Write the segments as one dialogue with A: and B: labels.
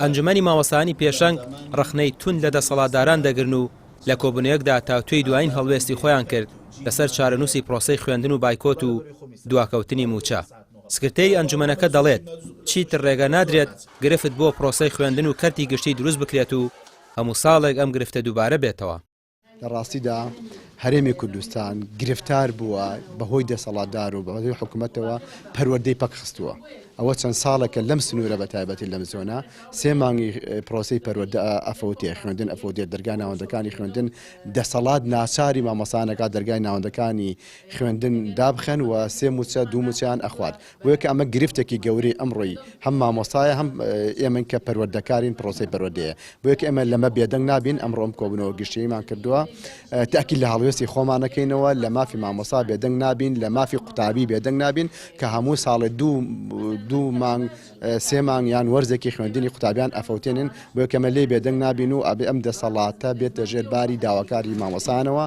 A: ئەنجومەنی مامۆستایانی پێشەنگ ڕخنەی تون لە دەسەڵاتداران دەگرن و لە کۆبوونەیەکدا تاوتوێی دوایین هەڵوێستی خۆیان کرد لەسەر چارەنووسی پرۆسەی خوێندن و بایکۆت و دواکەوتنی موچە. سکرتێری ئەنجومەنەکە دەڵێت چیتر ڕێگە نادرێت گرفت بۆ پرۆسەی خوێندن و کەرتی گشتی دروست بکرێت و هەموو ساڵێک ئەم گرفتە دووبارە بێتەوە.
B: لە ڕاستیدا هەرێمی کوردستان گرفتار بووە بەهۆی دەسەڵاتدار و بەهۆی حکوومەتەوە پەروەردەی پەکخستووە. ئەوە چەند ساڵێکە لەم سنوورە بە تایبەتی لەم زۆنە 3 مانگی پرۆسەی پەروەردە ئەفەوتێ خوێندن ئەفەوتێت دەرگای ناوەندەکانی خوێندن دەسەڵات ناچاری مامۆسانەکە دەرگای ناوەندەکانی خوێندن دابخەن و 3 موچە 2 موچیان ئەخوات. وەیەکە ئەمە گرفتێکی گەوری ئەمڕۆی هەم مامۆسایە هەم ئێمە کە پەروەردەکارین پرۆسەی پەروەردەیە. بۆیەکە ئێمە لەمە بێدەنگ نابین ئەمڕۆم کۆبوونەوە گشتیمان کردووە تاکید لە هەڵوێستی خۆمانەکەینەوە لە مافی مامۆسا بێدەنگ نابین لە مافی قوتابی بێدەنگ نابین کە هەموو ساڵێ 2 مانگ 3 مانگ یان وەرزێکی خوێندنی قوتابیان ئەفەوتێنن بۆ کەمە لێ بێدەنگ نابین و ئەبێ ئەم دەسەڵاتە بێتە ژێرباری داواکاری مامۆسانەوە.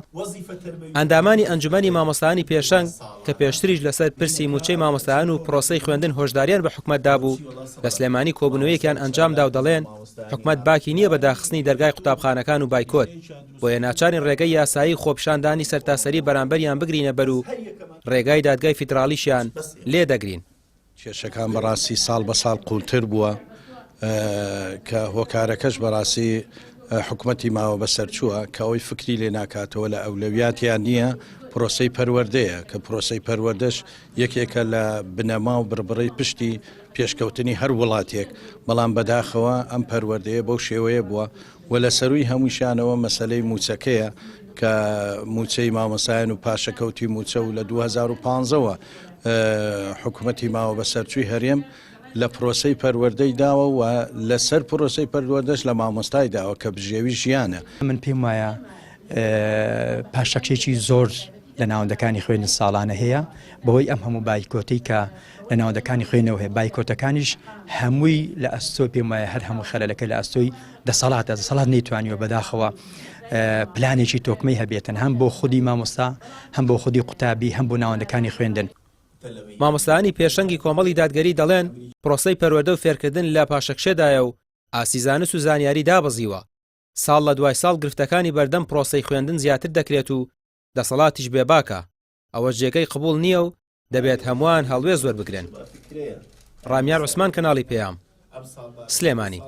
A: ئەندامانی ئەنجومەنی مامۆستایانی پێشەنگ کە پێشتریش لەسەر پرسی موچەی مامۆستایان و پرۆسەی خوێندن هۆشداریان بە حکومەتدا بوو لە سلێمانی کۆبوونەوەیەکیان ئەنجامدا و دەڵێن حکومەت باکی نییە بە داخستنی دەرگای قوتابخانەکان و بایکۆت بۆیە ناچارین ڕێگەی یاسایی خۆپیشاندانی سەرتاسەری بەرامبەریان بگرینە بەر و ڕێگای دادگای فیدراڵیشیان لێ دەگرین.
C: کێشەکان بەڕاستی ساڵ بە ساڵ قوڵتر بووە کە هۆکارەکەش بەڕاستی حکوومەتی ماوە بەسەرچووە کە ئەوەی فکری لێ ناکاتەوە لە ئەولەویاتیان نییە پرۆسەی پەروەردەیە کە پرۆسەی پەروەردەش یەکێکە لە بنەما و بربڕی پشتی پێشکەوتنی هەر وڵاتێک بەڵام بەداخەوە ئەم پەروەردەیە بەو شێوەیە بووە و لە سەروی هەمووشانەوە مەسەلەی موچەکەیە کە موچەی مامۆسایان و پاشەکەوتی موچە و لە 2015ەوە حکوومەتی ماوە بەسەرچووی هەرێم لە پرۆسەی پەروەردەی داوە و لەسەر پرۆسەی پەروەردەش لە مامۆستای داوە کە بژێوی ژیانە.
D: من پێم وایە پاشەکێکی زۆر لە ناوەندەکانی خوێندن ساڵانە هەیە بەهۆی ئەم هەموو بایکۆتەی کە لە ناوەندەکانی خوێنەوە هەیە بایکۆتەکانیش هەمووی لە ئەستۆی پێم وایە هەر هەموو خەلەلەکە لە ئەستۆی دەسەڵات نەیتوانیوە بەداخەوە پلانێکی تۆکمەی هەبێتن هەم بۆ خودی مامۆستا هەم بۆ خودی قوتابی هەم بۆ ناوەندەکانی خوێندن.
A: مامۆستایانی پێشەنگی کۆمەڵی دادگەری دەڵێن پرۆسەی پەروەردە و فێرکردن لە پاشەکشێدایە و ئاسیزانست و زانیاری دابەزیوە. ساڵ لە دوای ساڵ گرفتەکانی بەردەم پرۆسەی خوێندن زیاتر دەکرێت و دەسەڵاتیش بێباکە ئەوە جێگەی قبول نییە و دەبێت هەمووان هەڵوێ زۆر بگرن. ڕامیار عوسمان کەناڵی پێیام سلێمانی.